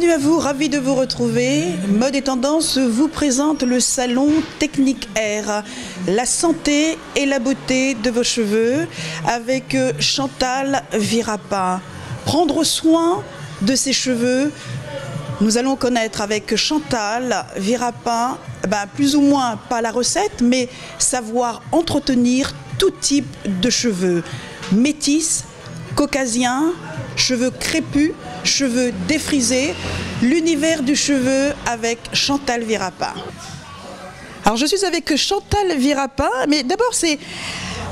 Bienvenue à vous, ravi de vous retrouver. Mode et Tendance vous présente le salon Technique Air, la santé et la beauté de vos cheveux avec Chantal Virapin. Prendre soin de ses cheveux, nous allons connaître avec Chantal Virapin, plus ou moins pas la recette, mais savoir entretenir tout type de cheveux. Métis, caucasien, cheveux crépus, cheveux défrisés, l'univers du cheveu avec Chantal Virapin. Alors je suis avec Chantal Virapin, mais d'abord c'est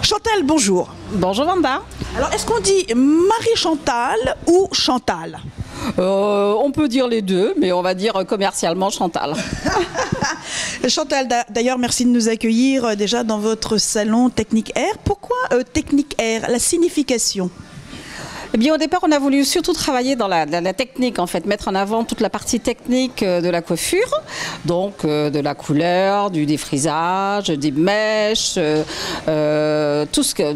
Chantal, bonjour. Bonjour Wanda. Alors est-ce qu'on dit Marie-Chantal ou Chantal? On peut dire les deux, mais on va dire commercialement Chantal. Chantal, d'ailleurs, merci de nous accueillir déjà dans votre salon Technique Air. Pourquoi Technique Air? La signification? Eh bien, au départ, on a voulu surtout travailler dans la technique, en fait, mettre en avant toute la partie technique de la coiffure, donc de la couleur, du défrisage, des mèches, tout ce que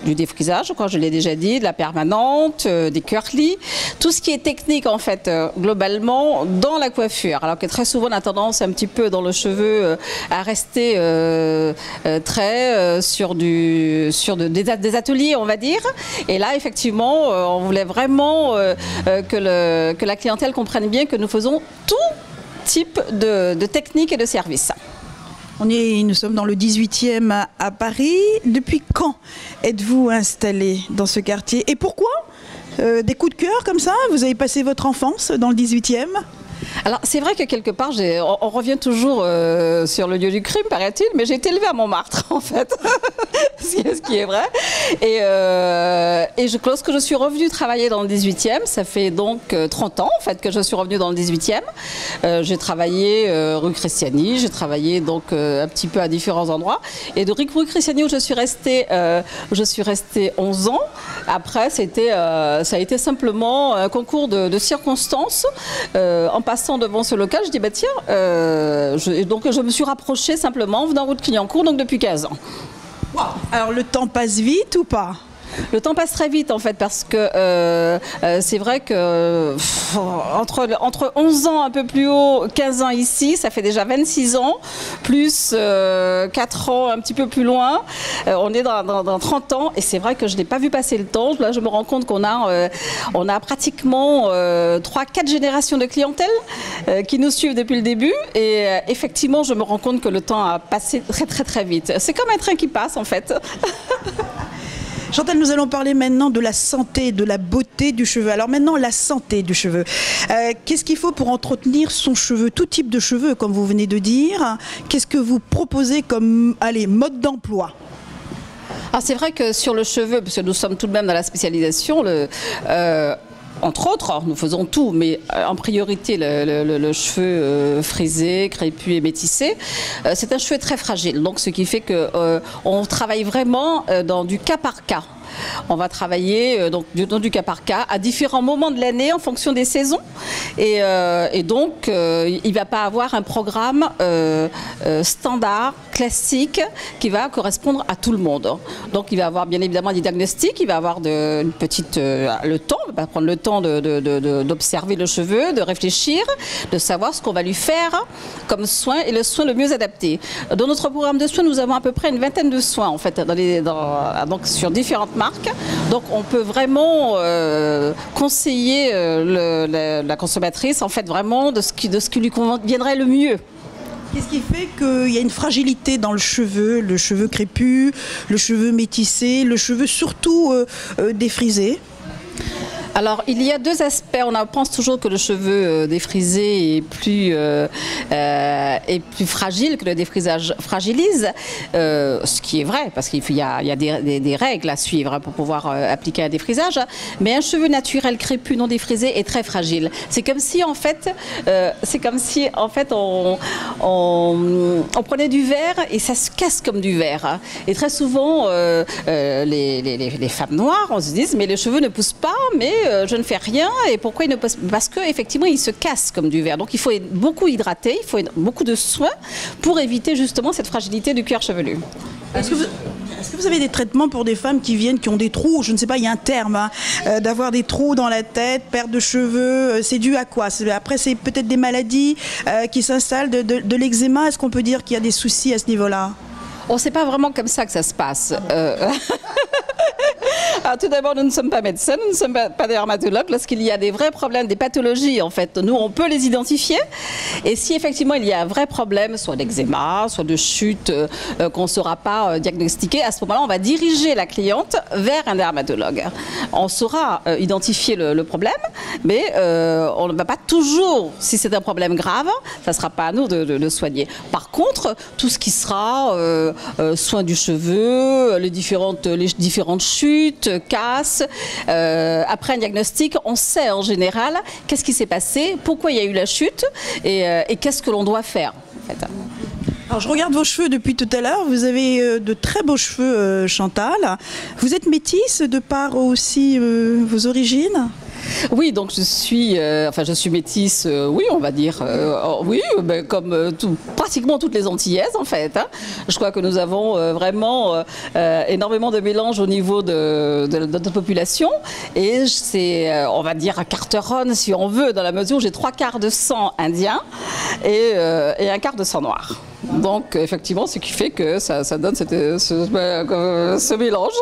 du défrisage, quoi, je l'ai déjà dit, de la permanente, des curly, tout ce qui est technique, en fait, globalement, dans la coiffure. Alors que très souvent, on a tendance un petit peu dans le cheveu à rester très sur des ateliers, on va dire. Et là, effectivement, on voulait vraiment que la clientèle comprenne bien que nous faisons tout type de techniques et de services. Nous sommes dans le 18e à Paris. Depuis quand êtes-vous installé dans ce quartier? Et pourquoi des coups de cœur comme ça? Vous avez passé votre enfance dans le 18e? Alors c'est vrai que quelque part, on revient toujours sur le lieu du crime, paraît-il, mais j'ai été élevée à Montmartre en fait, ce qui est vrai. Et lorsque je suis revenue travailler dans le 18e, ça fait donc 30 ans en fait que je suis revenue dans le 18e. J'ai travaillé rue Christiani, j'ai travaillé donc un petit peu à différents endroits. Et de rue Christiani où je suis restée 11 ans. Après, ça a été simplement un concours de circonstances. En passant devant ce local, je dis bah tiens, donc je me suis rapprochée simplement en venant route Clignancourt, donc depuis 15 ans. Wow. Alors le temps passe vite ou pas? Le temps passe très vite en fait parce que c'est vrai que entre 11 ans un peu plus haut, 15 ans ici, ça fait déjà 26 ans, plus 4 ans un petit peu plus loin, on est dans 30 ans et c'est vrai que je n'ai pas vu passer le temps. Là je me rends compte qu'on a pratiquement 3-4 générations de clientèle qui nous suivent depuis le début et effectivement je me rends compte que le temps a passé très très très vite. C'est comme un train qui passe en fait. Chantal, nous allons parler maintenant de la santé, de la beauté du cheveu. Alors maintenant, la santé du cheveu. Qu'est-ce qu'il faut pour entretenir son cheveu? Tout type de cheveux, comme vous venez de dire. Qu'est-ce que vous proposez comme mode d'emploi? Alors c'est vrai que sur le cheveu, parce que nous sommes tout de même dans la spécialisation, entre autres, nous faisons tout, mais en priorité le cheveu frisé, crépus et métissé, c'est un cheveu très fragile. Donc ce qui fait qu'on travaille vraiment dans du cas par cas. On va travailler dans du cas par cas à différents moments de l'année en fonction des saisons et donc il ne va pas avoir un programme standard, classique qui va correspondre à tout le monde. Donc il va avoir bien évidemment des diagnostics, il va avoir le temps, il va prendre le temps d'observer le cheveu, de réfléchir, de savoir ce qu'on va lui faire comme soin et le soin le mieux adapté. Dans notre programme de soins, nous avons à peu près une vingtaine de soins en fait donc sur différentes marques. Donc on peut vraiment conseiller la consommatrice en fait vraiment de ce qui lui conviendrait le mieux. Qu'est-ce qui fait qu'il y a une fragilité dans le cheveu crépus, le cheveu métissé, le cheveu surtout défrisé? Alors, il y a deux aspects. On pense toujours que le cheveu défrisé est plus fragile, que le défrisage fragilise, ce qui est vrai, parce qu'il y a des règles à suivre pour pouvoir appliquer un défrisage. Mais un cheveu naturel crépus non défrisé est très fragile. C'est comme si, en fait, on prenait du verre et ça se casse comme du verre. Et très souvent, les femmes noires, on se dit, mais les cheveux ne poussent pas, mais je ne fais rien. Et pourquoi il ne passe? Parce qu'effectivement, il se casse comme du verre. Donc, il faut être beaucoup hydraté, il faut beaucoup de soins pour éviter justement cette fragilité du cuir chevelu. Est-ce que Est-ce que vous avez des traitements pour des femmes qui viennent, qui ont des trous, je ne sais pas, il y a un terme, hein, d'avoir des trous dans la tête, perte de cheveux, c'est dû à quoi? Après, c'est peut-être des maladies qui s'installent, de l'eczéma. Est-ce qu'on peut dire qu'il y a des soucis à ce niveau-là? Oh, c'est pas vraiment comme ça que ça se passe. Alors, tout d'abord, nous ne sommes pas médecins, nous ne sommes pas dermatologues. Lorsqu'il y a des vrais problèmes, des pathologies, en fait, nous, on peut les identifier. Et si effectivement il y a un vrai problème, soit d'eczéma, soit de chute, qu'on ne saura pas diagnostiquer, à ce moment-là, on va diriger la cliente vers un dermatologue. On saura identifier le problème, mais on ne va pas toujours, si c'est un problème grave, ça ne sera pas à nous de le soigner. Par contre, tout ce qui sera soin du cheveu, les différentes chutes, casses, après un diagnostic, on sait en général qu'est-ce qui s'est passé, pourquoi il y a eu la chute et qu'est-ce que l'on doit faire. En fait. Alors, je regarde vos cheveux depuis tout à l'heure. Vous avez de très beaux cheveux, Chantal. Vous êtes métisse de par aussi vos origines? Oui, donc je suis métisse, oui, on va dire, oui, ben, comme pratiquement toutes les Antillaises en fait. Hein. Je crois que nous avons vraiment énormément de mélange au niveau de notre population et c'est, on va dire, à carteronne si on veut, dans la mesure où j'ai 3/4 de sang indien et 1/4 de sang noir. Donc effectivement, ce qui fait que ça donne ce mélange.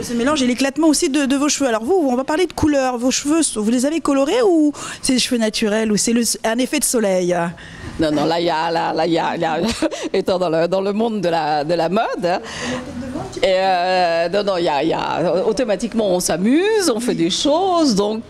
Ce mélange et l'éclatement aussi de vos cheveux. Alors vous, on va parler de couleur. Vos cheveux, vous les avez colorés ou c'est des cheveux naturels ou c'est un effet de soleil? Non, là, il y a étant dans le monde de la mode. Et automatiquement on s'amuse, on fait des choses, donc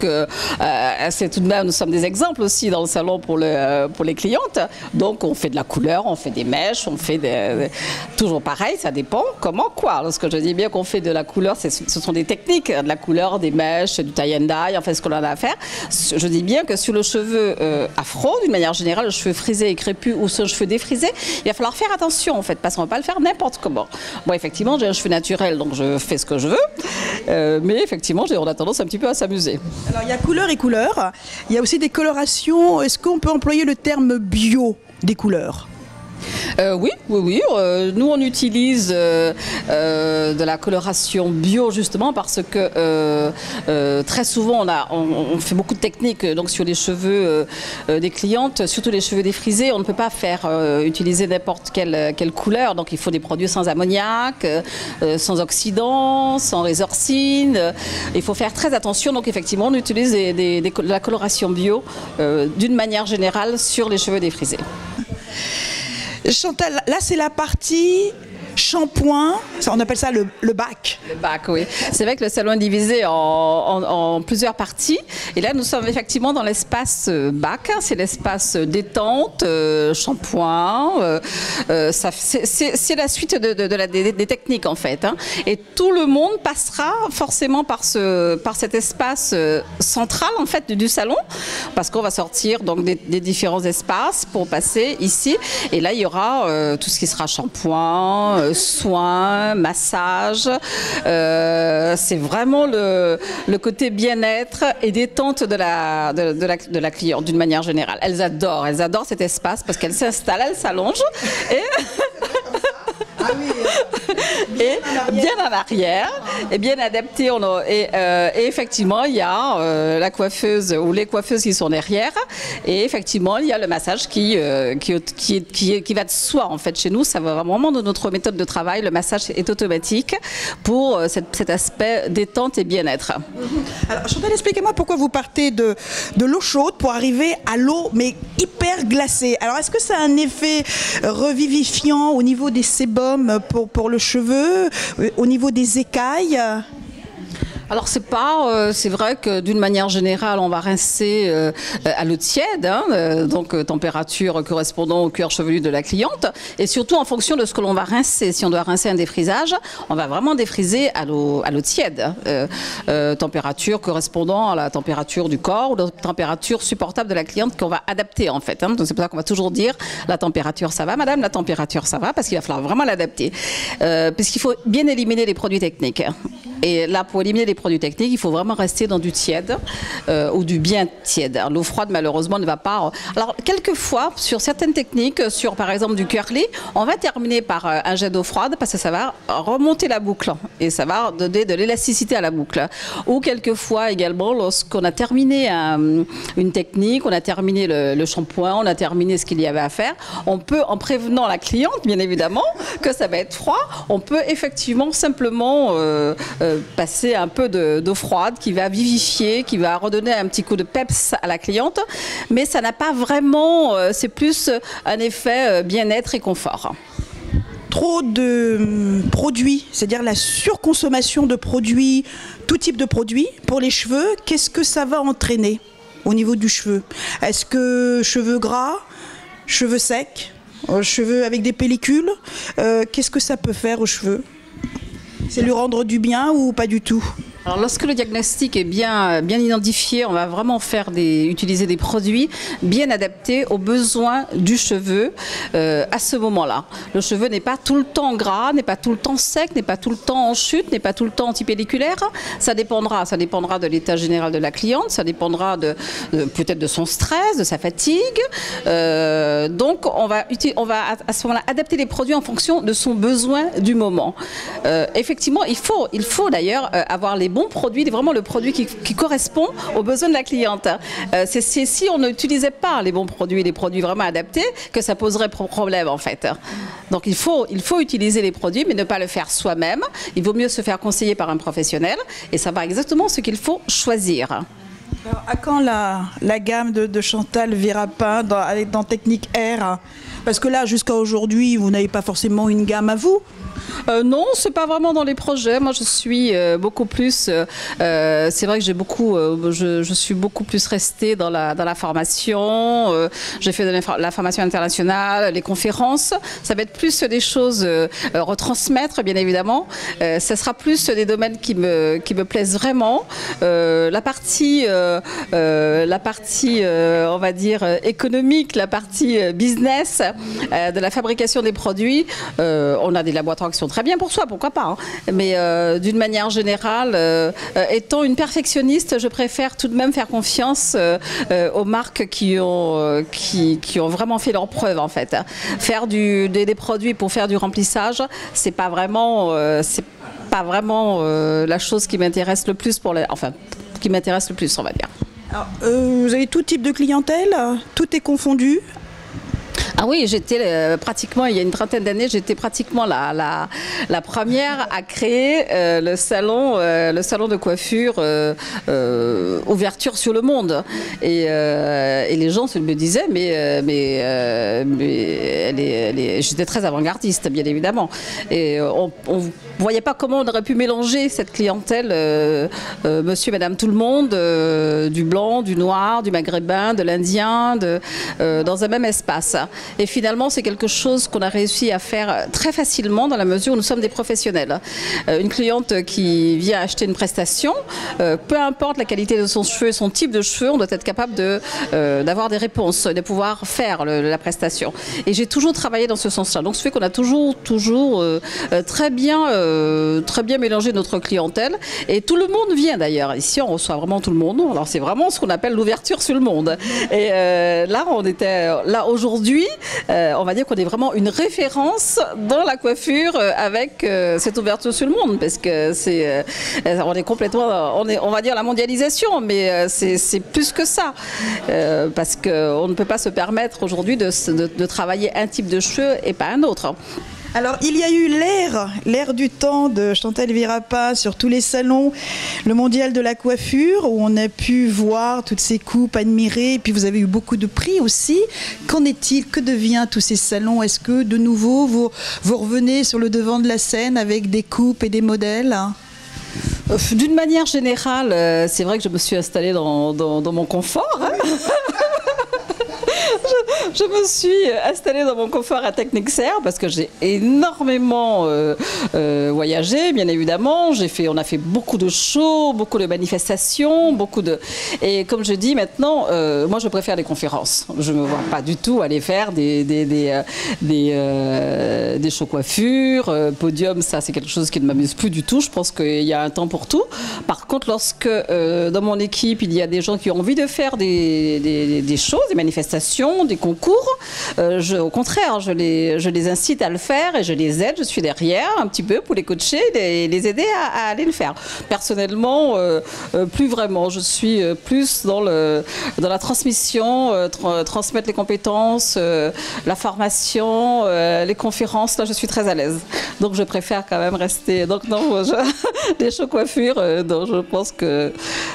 c'est tout de même, nous sommes des exemples aussi dans le salon pour les clientes, donc on fait de la couleur, on fait des mèches, on fait toujours pareil, ça dépend comment quoi. Lorsque je dis bien qu'on fait de la couleur, ce sont des techniques, de la couleur, des mèches, du tie and dye, enfin ce qu'on en a à faire. Je dis bien que sur le cheveu afro, d'une manière générale, le cheveu frisé et crépus ou ce cheveu défrisé, il va falloir faire attention en fait, parce qu'on ne va pas le faire n'importe comment. Bon, effectivement, j'ai un cheveu naturel, donc je fais ce que je veux, mais effectivement, on a tendance un petit peu à s'amuser. Alors, il y a couleur et couleur, il y a aussi des colorations. Est-ce qu'on peut employer le terme bio des couleurs? Oui. Nous, on utilise de la coloration bio justement parce que très souvent, on fait beaucoup de techniques donc sur les cheveux des clientes, surtout les cheveux défrisés. On ne peut pas utiliser n'importe quelle couleur. Donc, il faut des produits sans ammoniac, sans oxydants, sans résorcine. Il faut faire très attention. Donc, effectivement, on utilise de la coloration bio d'une manière générale sur les cheveux défrisés. Chantal, là c'est la partie shampoing, on appelle ça le bac. Le bac, oui. C'est vrai que le salon est divisé en plusieurs parties. Et là, nous sommes effectivement dans l'espace bac. C'est l'espace détente, shampoing. C'est la suite des techniques, en fait. Hein. Et tout le monde passera forcément par cet espace central, en fait, du salon. Parce qu'on va sortir donc, des différents espaces pour passer ici. Et là, il y aura tout ce qui sera shampoing, soins, massage. C'est vraiment le côté bien-être et détente de la cliente d'une manière générale. Elles adorent cet espace parce qu'elles s'installent, elles s'allongent et bien en arrière et bien adapté. Et effectivement, il y a la coiffeuse ou les coiffeuses qui sont derrière. Et effectivement, il y a le massage qui va de soi. En fait, chez nous, ça va vraiment de notre méthode de travail. Le massage est automatique pour cet aspect détente et bien-être. Alors, Chantal, expliquez-moi pourquoi vous partez de l'eau chaude pour arriver à l'eau, mais hyper glacée. Alors, est-ce que ça a un effet revivifiant au niveau des sébums pour le cheveu, au niveau des écailles? Alors c'est vrai que d'une manière générale on va rincer à l'eau tiède, hein, donc température correspondant au cuir chevelu de la cliente et surtout en fonction de ce que l'on va rincer. Si on doit rincer un défrisage, on va vraiment défriser à l'eau tiède, température correspondant à la température du corps ou la température supportable de la cliente qu'on va adapter en fait. Hein. Donc c'est pour ça qu'on va toujours dire la température ça va madame, la température ça va, parce qu'il va falloir vraiment l'adapter puisqu'il faut bien éliminer les produits techniques. Et là, pour éliminer les produits techniques, il faut vraiment rester dans du tiède ou du bien tiède. L'eau froide, malheureusement, ne va pas... Alors, quelquefois, sur certaines techniques, sur par exemple du curly, on va terminer par un jet d'eau froide parce que ça va remonter la boucle et ça va donner de l'élasticité à la boucle. Ou quelquefois également, lorsqu'on a terminé une technique, on a terminé le shampoing, on a terminé ce qu'il y avait à faire, on peut, en prévenant la cliente, bien évidemment, que ça va être froid, on peut effectivement simplement passer un peu d'eau froide qui va vivifier, qui va redonner un petit coup de peps à la cliente, mais ça n'a pas vraiment, c'est plus un effet bien-être et confort. Trop de produits, c'est-à-dire la surconsommation de produits, tout type de produits pour les cheveux, qu'est-ce que ça va entraîner au niveau du cheveu? Est-ce que cheveux gras, cheveux secs, cheveux avec des pellicules, qu'est-ce que ça peut faire aux cheveux? C'est lui rendre du bien ou pas du tout? Alors, lorsque le diagnostic est bien identifié, on va vraiment utiliser des produits bien adaptés aux besoins du cheveu à ce moment-là. Le cheveu n'est pas tout le temps gras, n'est pas tout le temps sec, n'est pas tout le temps en chute, n'est pas tout le temps antipelliculaire. Ça dépendra de l'état général de la cliente, ça dépendra peut-être de son stress, de sa fatigue. Donc, on va à ce moment-là adapter les produits en fonction de son besoin du moment. Effectivement, il faut d'ailleurs avoir les bons produits, vraiment le produit qui correspond aux besoins de la cliente. C'est si on n'utilisait pas les bons produits, les produits vraiment adaptés, que ça poserait problème en fait. Donc il faut utiliser les produits, mais ne pas le faire soi-même. Il vaut mieux se faire conseiller par un professionnel et savoir exactement ce qu'il faut choisir. Alors, à quand la gamme de Chantal Virapin dans Technique Air? Parce que là, jusqu'à aujourd'hui, vous n'avez pas forcément une gamme à vous. Non, c'est pas vraiment dans les projets. Moi, je suis beaucoup plus. C'est vrai que je suis beaucoup plus restée dans la formation. J'ai fait de la formation internationale, les conférences. Ça va être plus des choses retransmettre, bien évidemment. Ça sera plus des domaines qui me plaisent vraiment. La partie, on va dire économique, la partie business de la fabrication des produits. On a des laboratoires qui sont très bien pour soi, pourquoi pas, hein. Mais d'une manière générale, étant une perfectionniste, je préfère tout de même faire confiance aux marques qui ont vraiment fait leur preuve en fait. Faire des produits pour faire du remplissage, c'est pas vraiment la chose qui m'intéresse le plus qui m'intéresse le plus, on va dire. Alors, vous avez tout type de clientèle, tout est confondu? Ah oui, j'étais pratiquement, il y a une trentaine d'années, j'étais pratiquement la première à créer le salon de coiffure ouverture sur le monde. Et les gens me disaient, j'étais très avant-gardiste, bien évidemment. Et on voyait pas comment on aurait pu mélanger cette clientèle, monsieur, madame, tout le monde, du blanc, du noir, du maghrébin, de l'indien, dans un même espace. Et finalement, c'est quelque chose qu'on a réussi à faire très facilement dans la mesure où nous sommes des professionnels. Une cliente qui vient acheter une prestation, peu importe la qualité de son cheveu, son type de cheveux, on doit être capable d'avoir des réponses, de pouvoir faire la prestation. Et j'ai toujours travaillé dans ce sens-là. Donc, ce fait qu'on a toujours très bien mélangé notre clientèle. Et tout le monde vient d'ailleurs. Ici, on reçoit vraiment tout le monde. Alors, c'est vraiment ce qu'on appelle l'ouverture sur le monde. Et là, aujourd'hui, on va dire qu'on est vraiment une référence dans la coiffure avec cette ouverture sur le monde, parce que on est complètement, on va dire la mondialisation, mais c'est plus que ça, parce qu'on ne peut pas se permettre aujourd'hui de travailler un type de cheveux et pas un autre. Alors, il y a eu l'ère du temps de Chantal Virapin sur tous les salons, le mondial de la coiffure, où on a pu voir toutes ces coupes, admirer, et puis vous avez eu beaucoup de prix aussi. Qu'en est-il? Que devient tous ces salons? Est-ce que, de nouveau, vous revenez sur le devant de la scène avec des coupes et des modèles? D'une manière générale, c'est vrai que je me suis installée dans mon confort. Hein. Je me suis installée dans mon confort à Technic Air parce que j'ai énormément voyagé, bien évidemment. On a fait beaucoup de shows, beaucoup de manifestations, et comme je dis maintenant, moi je préfère les conférences. Je ne me vois pas du tout aller faire des shows coiffures, podium, ça c'est quelque chose qui ne m'amuse plus du tout. Je pense qu'il y a un temps pour tout. Par contre, lorsque dans mon équipe, il y a des gens qui ont envie de faire des choses, des manifestations, des concours, au contraire, je les incite à le faire et je les aide, je suis derrière un petit peu pour les coacher, les aider à aller le faire. Personnellement, plus vraiment, je suis plus dans la transmission, transmettre les compétences, la formation, les conférences, là je suis très à l'aise. Donc je préfère quand même rester. Donc non, des shows coiffures, donc je pense que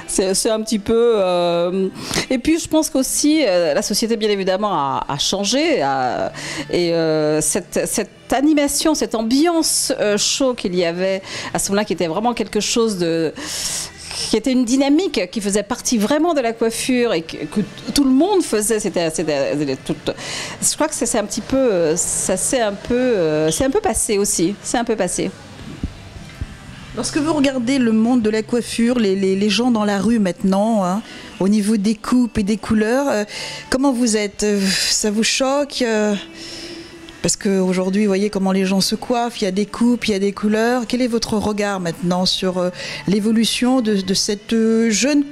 c'est un petit peu... Et puis je pense qu'aussi la société bien évidemment a changé et cette animation, cette ambiance show qu'il y avait à ce moment-là qui était vraiment quelque chose qui était une dynamique qui faisait partie vraiment de la coiffure et que tout le monde faisait. Je crois que c'est un petit peu, c'est un peu passé aussi. C'est un peu passé. Lorsque vous regardez le monde de la coiffure, les gens dans la rue maintenant, hein, au niveau des coupes et des couleurs, comment vous êtes? Ça vous choque? Parce qu'aujourd'hui, vous voyez comment les gens se coiffent, il y a des coupes, il y a des couleurs. Quel est votre regard maintenant sur l'évolution de cette jeune,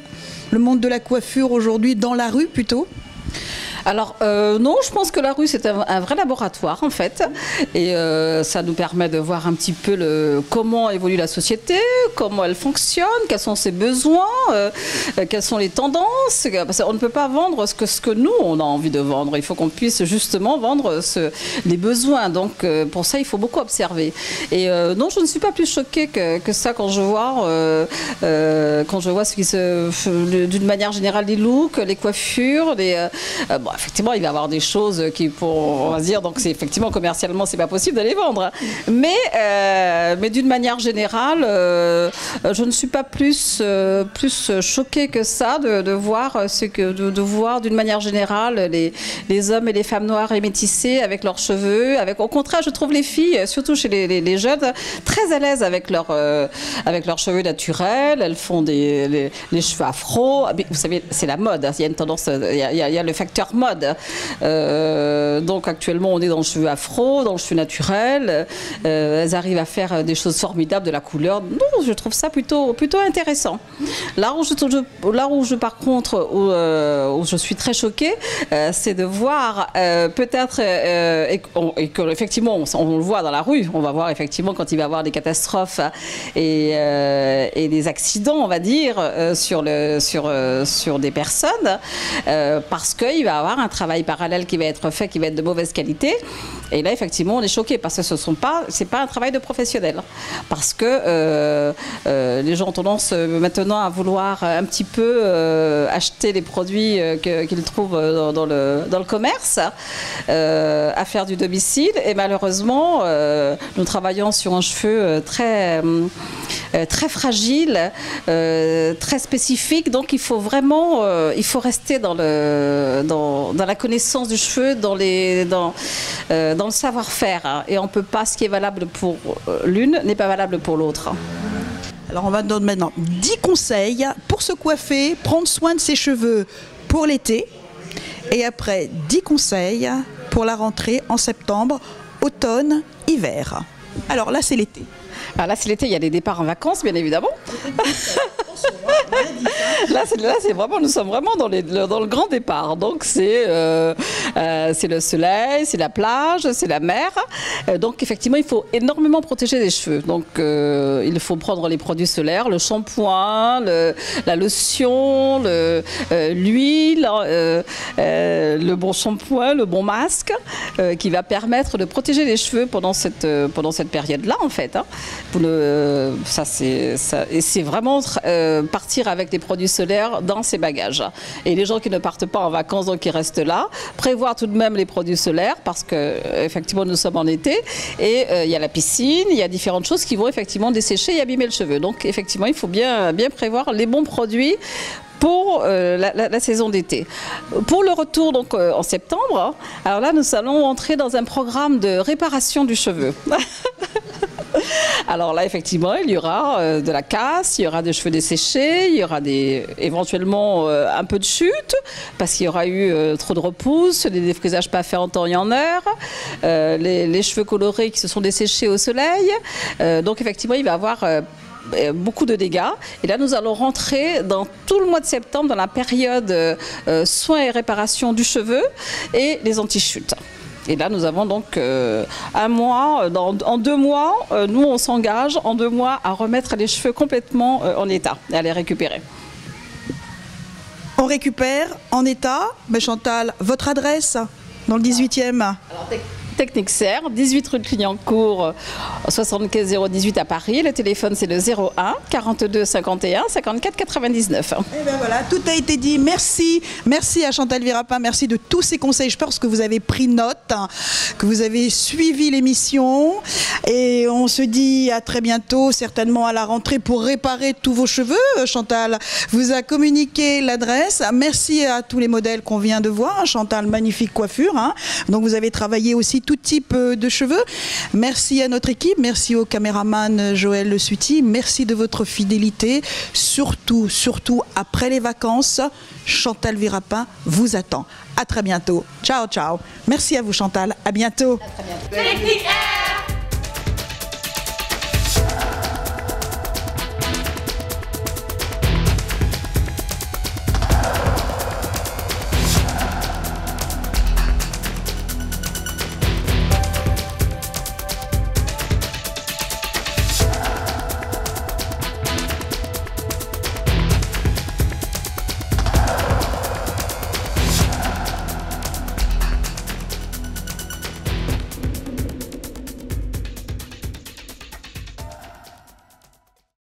le monde de la coiffure aujourd'hui, dans la rue plutôt? Alors non, je pense que la rue c'est un vrai laboratoire en fait et ça nous permet de voir un petit peu comment évolue la société, comment elle fonctionne, quels sont ses besoins, quelles sont les tendances. Parce qu'on ne peut pas vendre ce que nous on a envie de vendre, il faut qu'on puisse justement vendre les besoins. Donc pour ça il faut beaucoup observer. Et non, je ne suis pas plus choquée que ça quand je vois ce qui d'une manière générale, les looks, les coiffures, bon, effectivement, il va y avoir des choses on va dire, donc c'est effectivement commercialement, c'est pas possible de les vendre. Mais d'une manière générale, je ne suis pas plus choquée que ça de voir d'une manière générale les hommes et les femmes noires et métissés avec leurs cheveux. Au contraire, je trouve les filles, surtout chez les jeunes, très à l'aise avec leurs cheveux naturels. Elles font les cheveux afro. Vous savez, c'est la mode. Il y a une tendance, il y a le facteur mode. Donc actuellement on est dans le cheveu afro, dans le cheveu naturel. Elles arrivent à faire des choses formidables, de la couleur. Non, je trouve ça plutôt intéressant. Là où par contre où je suis très choquée, c'est de voir peut-être et que effectivement on le voit dans la rue. On va voir effectivement quand il va y avoir des catastrophes et des accidents, on va dire, sur des personnes, parce qu'il va y avoir un travail parallèle qui va être fait, qui va être de mauvaise qualité. Et là, effectivement, on est choqué parce que c'est pas un travail de professionnel. Parce que les gens ont tendance maintenant à vouloir un petit peu acheter les produits qu'ils trouvent dans le commerce, à faire du domicile. Et malheureusement, nous travaillons sur un cheveu très fragile, très spécifique. Donc, il faut vraiment, il faut rester dans la connaissance du cheveu, dans le savoir-faire. Hein. Et on peut pas, ce qui est valable pour l'une n'est pas valable pour l'autre. Alors on va donner maintenant 10 conseils pour se coiffer, prendre soin de ses cheveux pour l'été. Et après 10 conseils pour la rentrée en septembre, automne, hiver. Alors là c'est l'été. Alors là c'est l'été, il y a des départs en vacances bien évidemment. Là, c'est vraiment, nous sommes vraiment dans le grand départ. Donc, c'est le soleil, c'est la plage, c'est la mer. Donc, effectivement, il faut énormément protéger les cheveux. Donc, il faut prendre les produits solaires, le shampoing, la lotion, l'huile, le bon shampoing, le bon masque, qui va permettre de protéger les cheveux pendant cette période-là, en fait. Hein. Et c'est vraiment partir avec des produits solaires dans ses bagages. Et les gens qui ne partent pas en vacances, donc qui restent là, prévoient prévoir tout de même les produits solaires parce que effectivement nous sommes en été et il y a la piscine, il y a différentes choses qui vont effectivement dessécher et abîmer le cheveu. Donc effectivement il faut bien prévoir les bons produits pour la saison d'été. Pour le retour donc en septembre, alors là nous allons entrer dans un programme de réparation du cheveu. Alors là, effectivement, il y aura de la casse, il y aura des cheveux desséchés, il y aura éventuellement un peu de chute, parce qu'il y aura eu trop de repousses, des défrisages pas faits en temps et en heure, les cheveux colorés qui se sont desséchés au soleil. Donc effectivement, il va y avoir beaucoup de dégâts. Et là, nous allons rentrer dans tout le mois de septembre, dans la période soins et réparation du cheveu et les anti-chutes. Et là, nous avons donc un mois, en 2 mois, nous on s'engage en 2 mois à remettre les cheveux complètement en état et à les récupérer. On récupère en état, mais Chantal, votre adresse dans le 18e? Alors, Technique Serre, 18 rue de Clignancourt, 75 018 à Paris. Le téléphone c'est le 01 42 51 54 99. Et bien voilà, tout a été dit. Merci, merci à Chantal Virapin, merci de tous ces conseils. Je pense que vous avez pris note, que vous avez suivi l'émission. Et on se dit à très bientôt, certainement à la rentrée, pour réparer tous vos cheveux. Chantal vous a communiqué l'adresse. Merci à tous les modèles qu'on vient de voir. Chantal, magnifique coiffure. Donc vous avez travaillé aussi tout type de cheveux. Merci à notre équipe, merci au caméraman Joël Le Suti, merci de votre fidélité. Surtout après les vacances, Chantal Virapin vous attend. À très bientôt. Ciao, ciao. Merci à vous Chantal, à bientôt. À très bientôt.